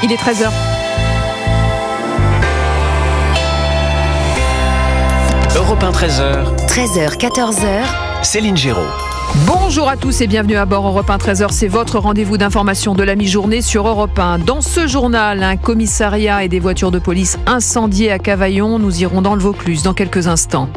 Il est 13h. Europe 1 13h. 13h, 14h. Céline Géraud. Bonjour à tous et bienvenue à bord. Europe 1 13h, c'est votre rendez-vous d'information de la mi-journée sur Europe 1. Dans ce journal, un commissariat et des voitures de police incendiées à Cavaillon. Nous irons dans le Vaucluse dans quelques instants.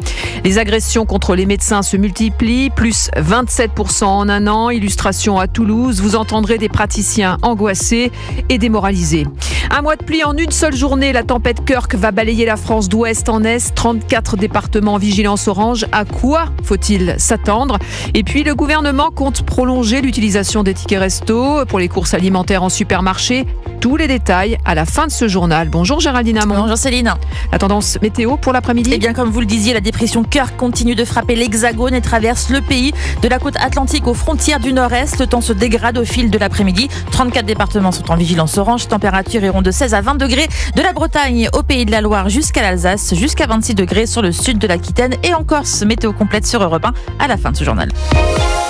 Les agressions contre les médecins se multiplient, plus 27% en un an. Illustration à Toulouse, vous entendrez des praticiens angoissés et démoralisés. Un mois de pluie en une seule journée, la tempête Kirk va balayer la France d'ouest en est. 34 départements en vigilance orange. À quoi faut-il s'attendre ? Et puis le gouvernement compte prolonger l'utilisation des tickets resto pour les courses alimentaires en supermarché. Tous les détails à la fin de ce journal. Bonjour Géraldine Amont. Bonjour Céline. La tendance météo pour l'après-midi ? Eh bien, comme vous le disiez, la dépression Kirk continue de frapper l'Hexagone et traverse le pays de la côte atlantique aux frontières du nord-est. Le temps se dégrade au fil de l'après-midi. 34 départements sont en vigilance orange. Températures iront de 16 à 20 degrés de la Bretagne au Pays de la Loire jusqu'à l'Alsace, jusqu'à 26 degrés sur le sud de l'Aquitaine et en Corse. Météo complète sur Europe 1 à la fin de ce journal.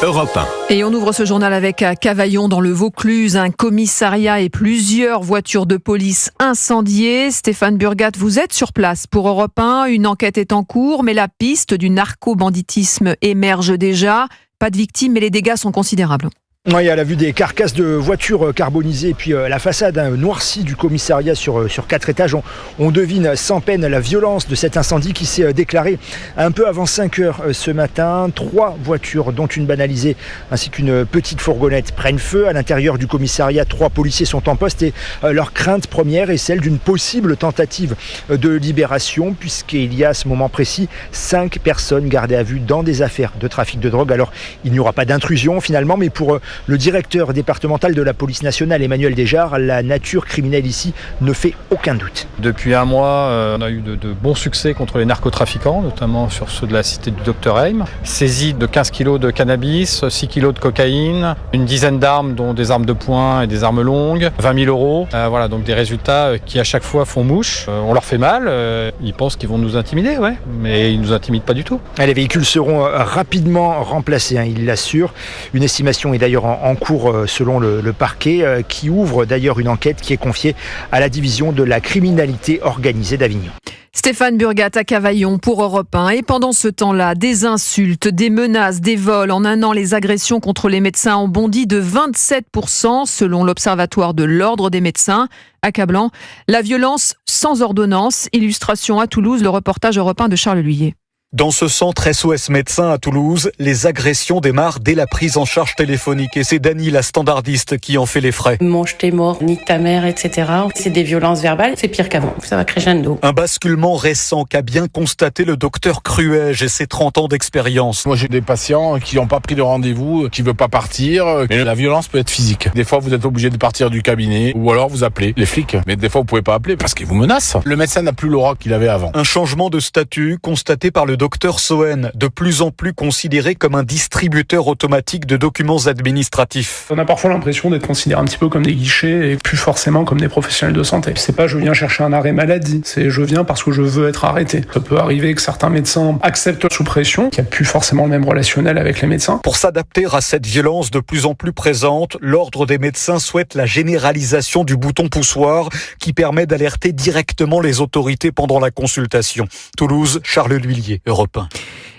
Europe 1. Et on ouvre ce journal avec à Cavaillon dans le Vaucluse, un commissariat et plusieurs voitures de police incendiées. Stéphane Burgat, vous êtes sur place pour Europe 1. Une enquête est en cours, mais la piste du narco-banditisme émerge déjà. Pas de victimes, mais les dégâts sont considérables. Oui, à la vue des carcasses de voitures carbonisées et puis la façade noircie du commissariat sur 4 étages, on devine sans peine la violence de cet incendie qui s'est déclaré un peu avant 5 heures ce matin. 3 voitures, dont une banalisée ainsi qu'une petite fourgonnette, prennent feu. À l'intérieur du commissariat, 3 policiers sont en poste et leur crainte première est celle d'une possible tentative de libération, puisqu'il y a à ce moment précis 5 personnes gardées à vue dans des affaires de trafic de drogue. Alors, il n'y aura pas d'intrusion finalement, mais pour le directeur départemental de la police nationale, Emmanuel Desjard, la nature criminelle ici ne fait aucun doute. Depuis un mois, on a eu de bons succès contre les narcotrafiquants, notamment sur ceux de la cité du Dr Heim. Saisie de 15 kilos de cannabis, 6 kilos de cocaïne, une dizaine d'armes, dont des armes de poing et des armes longues, 20 000 euros. Voilà, donc des résultats qui à chaque fois font mouche. On leur fait mal, ils pensent qu'ils vont nous intimider, ouais, mais ils nous intimident pas du tout. Les véhicules seront rapidement remplacés, il l'assure. Une estimation est d'ailleurs en cours selon le parquet, qui ouvre d'ailleurs une enquête qui est confiée à la division de la criminalité organisée d'Avignon. Stéphane Burgat à Cavaillon pour Europe 1. Et pendant ce temps-là, des insultes, des menaces, des vols. En un an, les agressions contre les médecins ont bondi de 27% selon l'Observatoire de l'Ordre des médecins. Accablant, la violence sans ordonnance. Illustration à Toulouse, le reportage Europe 1 de Charles Lhuillet. Dans ce centre SOS Médecins à Toulouse, les agressions démarrent dès la prise en charge téléphonique. Et c'est Dany, la standardiste, qui en fait les frais. Mange tes morts, nique ta mère, etc. C'est des violences verbales, c'est pire qu'avant. Ça va crescendo. Un basculement récent qu'a bien constaté le docteur Cruège et ses 30 ans d'expérience. Moi, j'ai des patients qui n'ont pas pris de rendez-vous, qui ne veulent pas partir. Mais la violence peut être physique. Des fois, vous êtes obligé de partir du cabinet ou alors vous appelez les flics. Mais des fois, vous pouvez pas appeler parce qu'ils vous menacent. Le médecin n'a plus l'aura qu'il avait avant. Un changement de statut constaté par le docteur Sohen, de plus en plus considéré comme un distributeur automatique de documents administratifs. On a parfois l'impression d'être considéré un petit peu comme des guichets et plus forcément comme des professionnels de santé. C'est pas je viens chercher un arrêt maladie, c'est je viens parce que je veux être arrêté. Ça peut arriver que certains médecins acceptent sous pression, qu'il n'y a plus forcément le même relationnel avec les médecins. Pour s'adapter à cette violence de plus en plus présente, l'Ordre des médecins souhaite la généralisation du bouton poussoir qui permet d'alerter directement les autorités pendant la consultation. Toulouse, Charles Lhuillier, Europe 1.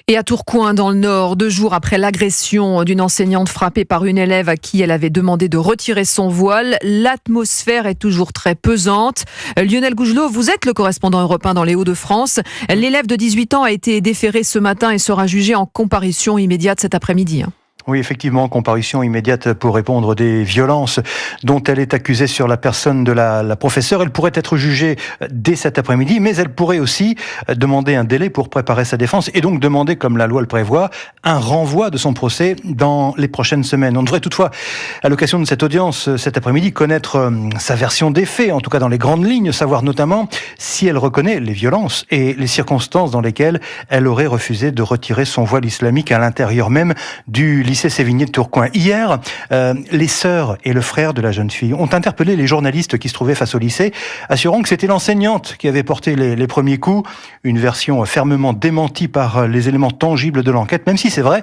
Et à Tourcoing, dans le Nord, 2 jours après l'agression d'une enseignante frappée par une élève à qui elle avait demandé de retirer son voile, l'atmosphère est toujours très pesante. Lionel Gougelot, vous êtes le correspondant européen dans les Hauts-de-France. L'élève de 18 ans a été déféré ce matin et sera jugé en comparution immédiate cet après-midi. Oui, effectivement, comparution immédiate pour répondre des violences dont elle est accusée sur la personne de la professeure. Elle pourrait être jugée dès cet après-midi, mais elle pourrait aussi demander un délai pour préparer sa défense et donc demander, comme la loi le prévoit, un renvoi de son procès dans les prochaines semaines. On devrait toutefois, à l'occasion de cette audience cet après-midi, connaître sa version des faits, en tout cas dans les grandes lignes, savoir notamment si elle reconnaît les violences et les circonstances dans lesquelles elle aurait refusé de retirer son voile islamique à l'intérieur même du lycée lycée Sévigné de Tourcoing. Hier, les sœurs et le frère de la jeune fille ont interpellé les journalistes qui se trouvaient face au lycée, assurant que c'était l'enseignante qui avait porté les premiers coups. Une version fermement démentie par les éléments tangibles de l'enquête, même si c'est vrai,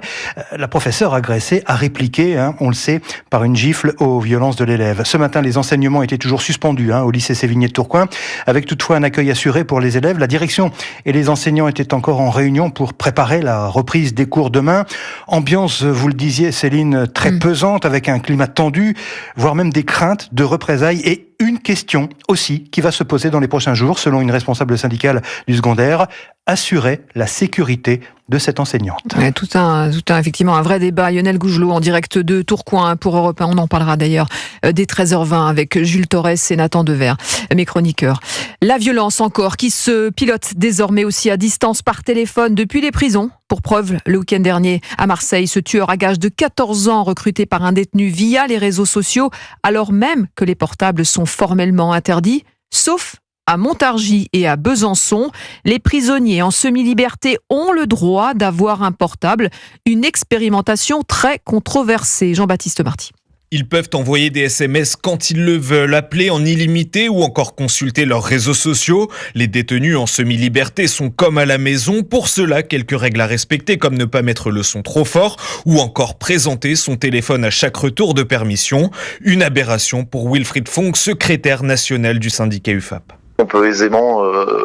la professeure agressée a répliqué, on le sait, par une gifle aux violences de l'élève. Ce matin, les enseignements étaient toujours suspendus au lycée Sévigné de Tourcoing, avec toutefois un accueil assuré pour les élèves. La direction et les enseignants étaient encore en réunion pour préparer la reprise des cours demain. Ambiance, vous le disiez Céline, très pesante, avec un climat tendu, voire même des craintes de représailles, et une question aussi qui va se poser dans les prochains jours, selon une responsable syndicale du secondaire: assurer la sécurité de cette enseignante. Tout un effectivement un vrai débat. Lionel Gougelot en direct de Tourcoing pour Europe 1. On en parlera d'ailleurs dès 13h20 avec Jules Torres et Nathan Dever, mes chroniqueurs. La violence encore qui se pilote désormais aussi à distance par téléphone depuis les prisons. Pour preuve, le week-end dernier à Marseille, ce tueur à gages de 14 ans recruté par un détenu via les réseaux sociaux, alors même que les portables sont formellement interdits, sauf à Montargis et à Besançon. Les prisonniers en semi-liberté ont le droit d'avoir un portable, une expérimentation très controversée. Jean-Baptiste Marty. Ils peuvent envoyer des SMS quand ils le veulent, appeler en illimité ou encore consulter leurs réseaux sociaux. Les détenus en semi-liberté sont comme à la maison. Pour cela, quelques règles à respecter, comme ne pas mettre le son trop fort ou encore présenter son téléphone à chaque retour de permission. Une aberration pour Wilfried Fonck, secrétaire national du syndicat UFAP. On peut aisément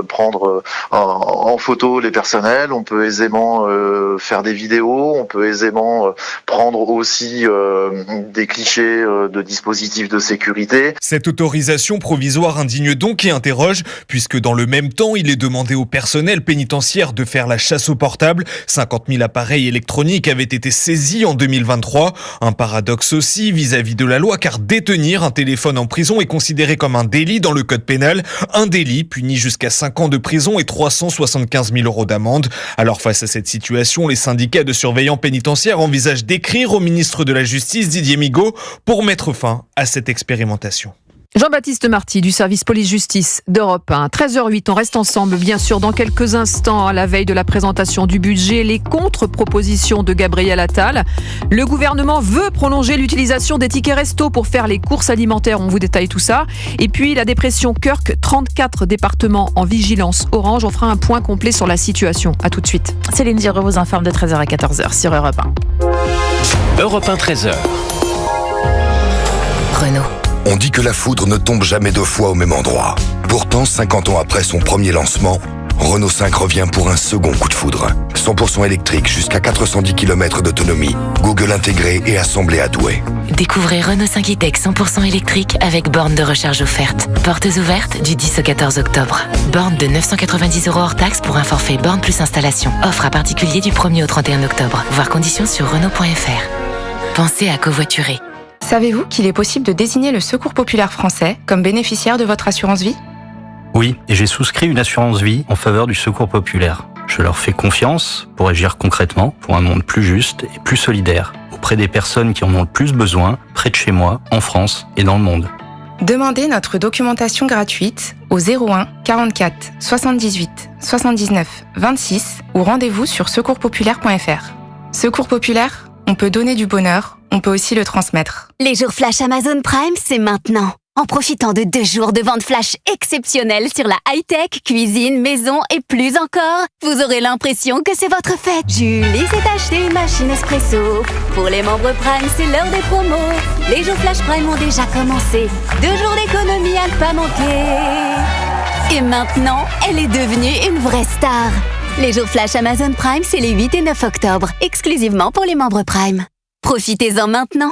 prendre en photo les personnels, on peut aisément faire des vidéos, on peut aisément prendre aussi des clichés de dispositifs de sécurité. Cette autorisation provisoire indigne donc et interroge, puisque dans le même temps, il est demandé au personnel pénitentiaire de faire la chasse aux portables. 50 000 appareils électroniques avaient été saisis en 2023. Un paradoxe aussi vis-à-vis de la loi, car détenir un téléphone en prison est considéré comme un délit dans le code pénal. Un délit puni jusqu'à 5 ans de prison et 375 000 € d'amende. Alors face à cette situation, les syndicats de surveillants pénitentiaires envisagent d'écrire au ministre de la Justice, Didier Migaud, pour mettre fin à cette expérimentation. Jean-Baptiste Marty du service police-justice d'Europe 1. 13h08, on reste ensemble bien sûr dans quelques instants à la veille de la présentation du budget, les contre-propositions de Gabriel Attal. Le gouvernement veut prolonger l'utilisation des tickets resto pour faire les courses alimentaires, on vous détaille tout ça. Et puis la dépression Kirk, 34 départements en vigilance orange. On fera un point complet sur la situation. À tout de suite. Céline Giraud vous informe de 13h à 14h sur Europe 1. Europe 1, 13h. Renault. On dit que la foudre ne tombe jamais 2 fois au même endroit. Pourtant, 50 ans après son premier lancement, Renault 5 revient pour un second coup de foudre. 100% électrique jusqu'à 410 km d'autonomie. Google intégré et assemblé à Douai. Découvrez Renault 5 e-Tech 100% électrique avec borne de recharge offerte. Portes ouvertes du 10 au 14 octobre. Borne de 990 € hors taxe pour un forfait borne plus installation. Offre à particulier du 1er au 31 octobre. Voir conditions sur Renault.fr. Pensez à covoiturer. Savez-vous qu'il est possible de désigner le Secours populaire français comme bénéficiaire de votre assurance vie ? Oui, et j'ai souscrit une assurance vie en faveur du Secours populaire. Je leur fais confiance pour agir concrètement pour un monde plus juste et plus solidaire, auprès des personnes qui en ont le plus besoin, près de chez moi, en France et dans le monde. Demandez notre documentation gratuite au 01 44 78 79 26 ou rendez-vous sur secourspopulaire.fr. Secours populaire, on peut donner du bonheur, on peut aussi le transmettre. Les jours flash Amazon Prime, c'est maintenant. En profitant de 2 jours de vente flash exceptionnelle sur la high-tech, cuisine, maison et plus encore, vous aurez l'impression que c'est votre fête. Julie s'est acheté une machine espresso. Pour les membres Prime, c'est l'heure des promos. Les jours flash Prime ont déjà commencé. 2 jours d'économie à ne pas manquer. Et maintenant, elle est devenue une vraie star. Les jours flash Amazon Prime, c'est les 8 et 9 octobre, exclusivement pour les membres Prime. Profitez-en maintenant.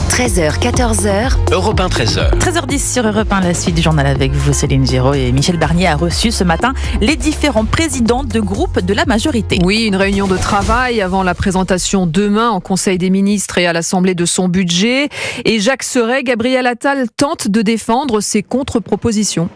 13h, 14h. Europe 1, 13h. 13h10 sur Europe 1, la suite du journal avec vous, Céline Giraud. Et Michel Barnier a reçu ce matin les différents présidents de groupes de la majorité. Oui, une réunion de travail avant la présentation demain en Conseil des ministres et à l'Assemblée de son budget. Et Jacques Serret, Gabriel Attal tente de défendre ses contre-propositions.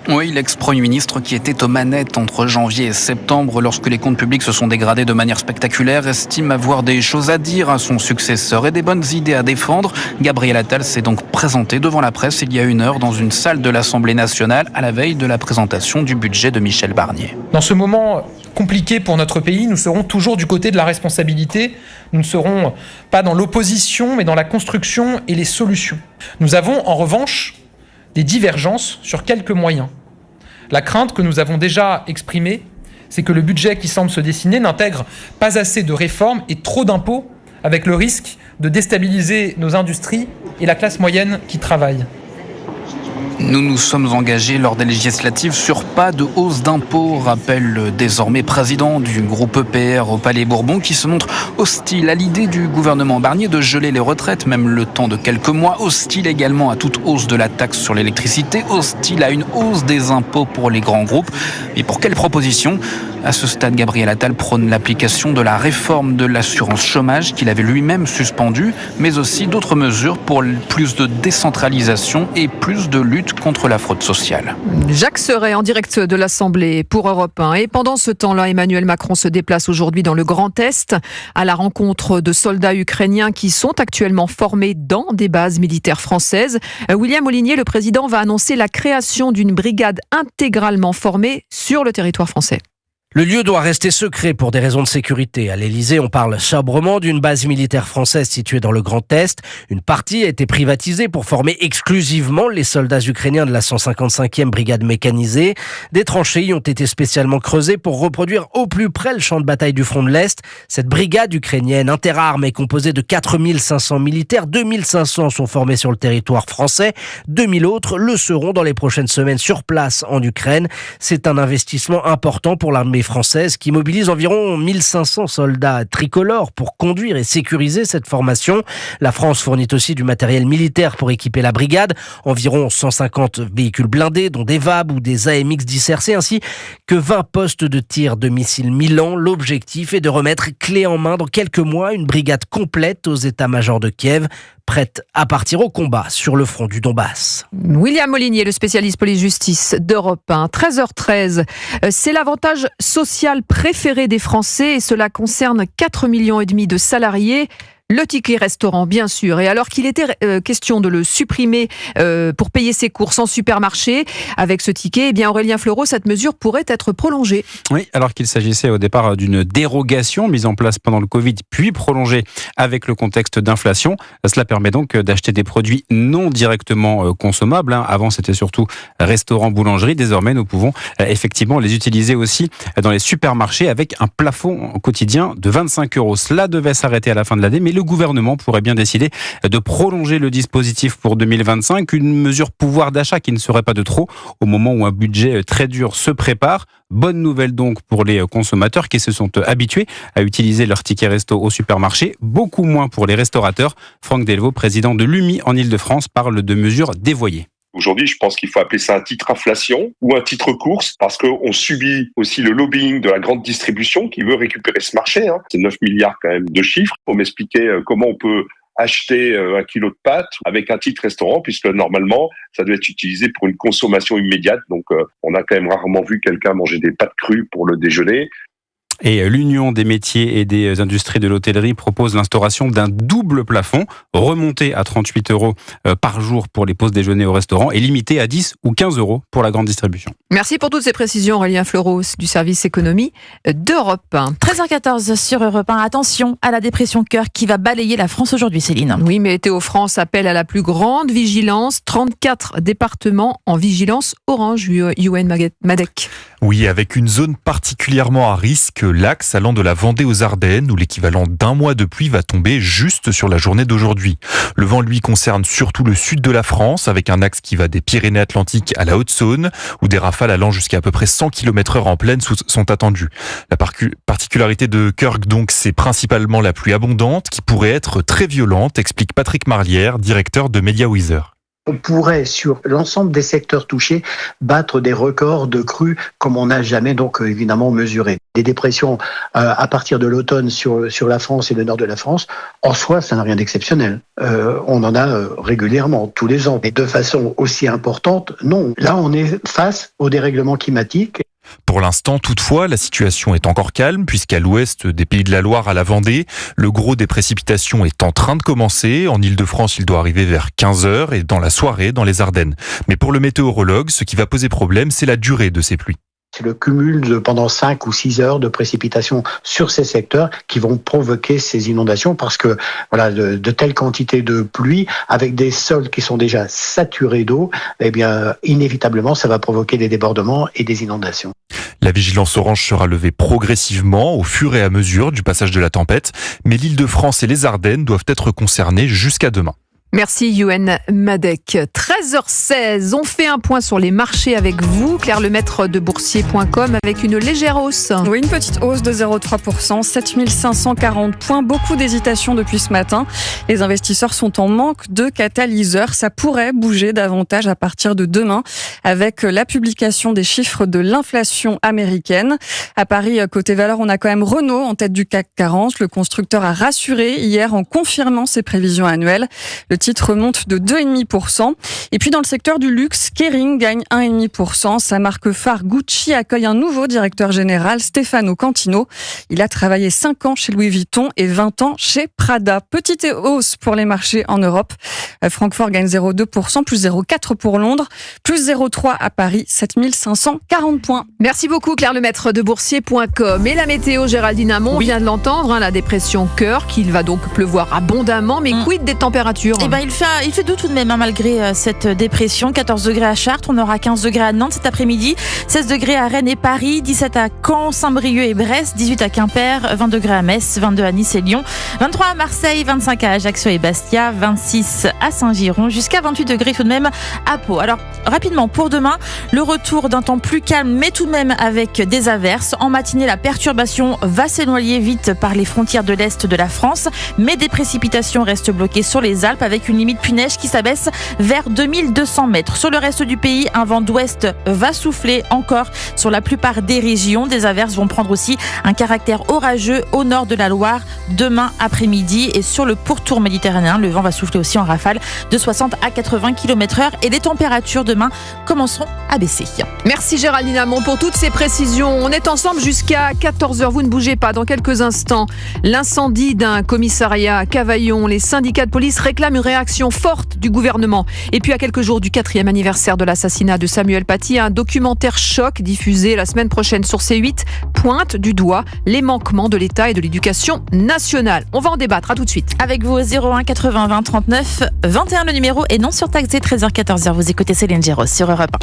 Oui, l'ex-premier ministre qui était aux manettes entre janvier et septembre lorsque les comptes publics se sont dégradés de manière spectaculaire estime avoir des choses à dire à son successeur et des bonnes idées à défendre. Gabriel Attal s'est donc présenté devant la presse il y a 1 heure dans une salle de l'Assemblée nationale à la veille de la présentation du budget de Michel Barnier. Dans ce moment compliqué pour notre pays, nous serons toujours du côté de la responsabilité. Nous ne serons pas dans l'opposition, mais dans la construction et les solutions. Nous avons en revanche des divergences sur quelques moyens. La crainte que nous avons déjà exprimée, c'est que le budget qui semble se dessiner n'intègre pas assez de réformes et trop d'impôts, avec le risque de déstabiliser nos industries et la classe moyenne qui travaille. Nous nous sommes engagés lors des législatives sur pas de hausse d'impôts, rappelle le désormais président du groupe EPR au Palais Bourbon, qui se montre hostile à l'idée du gouvernement Barnier de geler les retraites, même le temps de quelques mois, hostile également à toute hausse de la taxe sur l'électricité, hostile à une hausse des impôts pour les grands groupes. Et pour quelle proposition ? À ce stade, Gabriel Attal prône l'application de la réforme de l'assurance chômage qu'il avait lui-même suspendue, mais aussi d'autres mesures pour plus de décentralisation et plus de lutte contre la fraude sociale. Jacques Serret en direct de l'Assemblée pour Europe 1. Et pendant ce temps-là, Emmanuel Macron se déplace aujourd'hui dans le Grand Est à la rencontre de soldats ukrainiens qui sont actuellement formés dans des bases militaires françaises. William Molinier, le président, va annoncer la création d'une brigade intégralement formée sur le territoire français. Le lieu doit rester secret pour des raisons de sécurité. À l'Elysée, on parle sobrement d'une base militaire française située dans le Grand Est. Une partie a été privatisée pour former exclusivement les soldats ukrainiens de la 155e brigade mécanisée. Des tranchées y ont été spécialement creusées pour reproduire au plus près le champ de bataille du front de l'Est. Cette brigade ukrainienne interarmes est composée de 4500 militaires. 2500 sont formés sur le territoire français. 2000 autres le seront dans les prochaines semaines sur place en Ukraine. C'est un investissement important pour l'armée française qui mobilise environ 1500 soldats tricolores pour conduire et sécuriser cette formation. La France fournit aussi du matériel militaire pour équiper la brigade, environ 150 véhicules blindés, dont des VAB ou des AMX dispersés, ainsi que 20 postes de tir de missiles Milan. L'objectif est de remettre clé en main dans quelques mois une brigade complète aux états-majors de Kiev, prête à partir au combat sur le front du Donbass. William Molinier, le spécialiste police-justice d'Europe 1. 13h13, c'est l'avantage social préféré des Français et cela concerne 4,5 millions de salariés. Le ticket restaurant, bien sûr. Et alors qu'il était question de le supprimer pour payer ses courses en supermarché, avec ce ticket, eh bien Aurélien Fleureau, cette mesure pourrait être prolongée. Oui, alors qu'il s'agissait au départ d'une dérogation mise en place pendant le Covid, puis prolongée avec le contexte d'inflation. Cela permet donc d'acheter des produits non directement consommables. Avant, c'était surtout restaurant, boulangerie. Désormais, nous pouvons effectivement les utiliser aussi dans les supermarchés avec un plafond quotidien de 25 €. Cela devait s'arrêter à la fin de l'année, mais le gouvernement pourrait bien décider de prolonger le dispositif pour 2025, une mesure pouvoir d'achat qui ne serait pas de trop au moment où un budget très dur se prépare. Bonne nouvelle donc pour les consommateurs qui se sont habitués à utiliser leur ticket resto au supermarché, beaucoup moins pour les restaurateurs. Franck Delvaux, président de l'UMI en Ile-de-France, parle de mesures dévoyées. Aujourd'hui, je pense qu'il faut appeler ça un titre inflation ou un titre course parce qu'on subit aussi le lobbying de la grande distribution qui veut récupérer ce marché. C'est 9 milliards quand même de chiffres. Pour m'expliquer comment on peut acheter 1 kilo de pâtes avec un titre restaurant puisque normalement, ça doit être utilisé pour une consommation immédiate. Donc, on a quand même rarement vu quelqu'un manger des pâtes crues pour le déjeuner. Et l'Union des métiers et des industries de l'hôtellerie propose l'instauration d'un double plafond, remonté à 38 € par jour pour les pauses déjeuner au restaurant et limité à 10 ou 15 € pour la grande distribution. Merci pour toutes ces précisions, Aurélien Fleureau du service économie d'Europe 1. 13h14 sur Europe 1. Attention à la dépression cœur qui va balayer la France aujourd'hui, Céline. Oui, Météo France appelle à la plus grande vigilance. 34 départements en vigilance orange, Yoann Madec. Oui, avec une zone particulièrement à risque, l'axe allant de la Vendée aux Ardennes, où l'équivalent d'un mois de pluie va tomber juste sur la journée d'aujourd'hui. Le vent, lui, concerne surtout le sud de la France, avec un axe qui va des Pyrénées-Atlantiques à la Haute-Saône, où des rafales allant jusqu'à à peu près 100 km/h en plaine sont attendues. La particularité de Kirk, donc, c'est principalement la pluie abondante, qui pourrait être très violente, explique Patrick Marlière, directeur de MediaWeather. On pourrait, sur l'ensemble des secteurs touchés, battre des records de crues comme on n'a jamais donc évidemment mesuré. Des dépressions à partir de l'automne sur la France et le nord de la France, en soi, ça n'a rien d'exceptionnel. On en a régulièrement, tous les ans. Mais de façon aussi importante, non. Là, on est face au dérèglement climatique. Pour l'instant, toutefois, la situation est encore calme puisqu'à l'ouest des Pays de la Loire à la Vendée, le gros des précipitations est en train de commencer. En Ile-de-France, il doit arriver vers 15h et dans la soirée dans les Ardennes. Mais pour le météorologue, ce qui va poser problème, c'est la durée de ces pluies. c'est le cumul de pendant 5 ou 6 heures de précipitations sur ces secteurs qui vont provoquer ces inondations parce que voilà, de telles quantités de pluie avec des sols qui sont déjà saturés d'eau, eh bien, inévitablement, ça va provoquer des débordements et des inondations. La vigilance orange sera levée progressivement au fur et à mesure du passage de la tempête, mais l'Île-de-France et les Ardennes doivent être concernées jusqu'à demain. Merci Yoann Madec. 13h16, on fait un point sur les marchés avec vous. Claire Lemaître de boursier.com avec une légère hausse. Oui, une petite hausse de 0,3%, 7540 points. Beaucoup d'hésitation depuis ce matin. Les investisseurs sont en manque de catalyseurs. Ça pourrait bouger davantage à partir de demain avec la publication des chiffres de l'inflation américaine. À Paris, côté valeur, on a quand même Renault en tête du CAC 40. Le constructeur a rassuré hier en confirmant ses prévisions annuelles. Le titre remonte de 2,5%. Et puis dans le secteur du luxe, Kering gagne 1,5%. Sa marque phare Gucci accueille un nouveau directeur général, Stefano Cantino. Il a travaillé 5 ans chez Louis Vuitton et 20 ans chez Prada. Petite hausse pour les marchés en Europe. Francfort gagne 0,2%, plus 0,4% pour Londres, plus 0,3% à Paris, 7540 points. Merci beaucoup Claire Lemaître de boursier.com. Et la météo, Géraldine Amont, on vient de l'entendre, la dépression cœur, qu'il va donc pleuvoir abondamment, mais quid des températures ? Il fait doux tout de même, malgré cette dépression. 14 degrés à Chartres, on aura 15 degrés à Nantes cet après-midi, 16 degrés à Rennes et Paris, 17 à Caen, Saint-Brieuc et Brest, 18 à Quimper, 20 degrés à Metz, 22 à Nice et Lyon, 23 à Marseille, 25 à Ajaccio et Bastia, 26 à Saint-Giron, jusqu'à 28 degrés tout de même à Pau. Alors, rapidement, pour demain, le retour d'un temps plus calme, mais tout de même avec des averses. En matinée, la perturbation va s'éloigner vite par les frontières de l'Est de la France, mais des précipitations restent bloquées sur les Alpes avec une limite pluie-neige qui s'abaisse vers 2200 mètres. Sur le reste du pays, un vent d'ouest va souffler encore sur la plupart des régions. Des averses vont prendre aussi un caractère orageux au nord de la Loire demain après-midi. Et sur le pourtour méditerranéen, le vent va souffler aussi en rafale de 60 à 80 km/h. Et les températures demain commenceront à baisser. Merci Géraldine Amont pour toutes ces précisions. On est ensemble jusqu'à 14h. Vous ne bougez pas. Dans quelques instants, l'incendie d'un commissariat à Cavaillon. Les syndicats de police réclament une réaction forte du gouvernement. Et puis à quelques jours du 4e anniversaire de l'assassinat de Samuel Paty, un documentaire choc diffusé la semaine prochaine sur C8 pointe du doigt les manquements de l'État et de l'éducation nationale. On va en débattre, à tout de suite. Avec vous au 01 80 20 39 21 le numéro et non surtaxé 13h-14h. Vous écoutez Céline Géros sur Europe 1.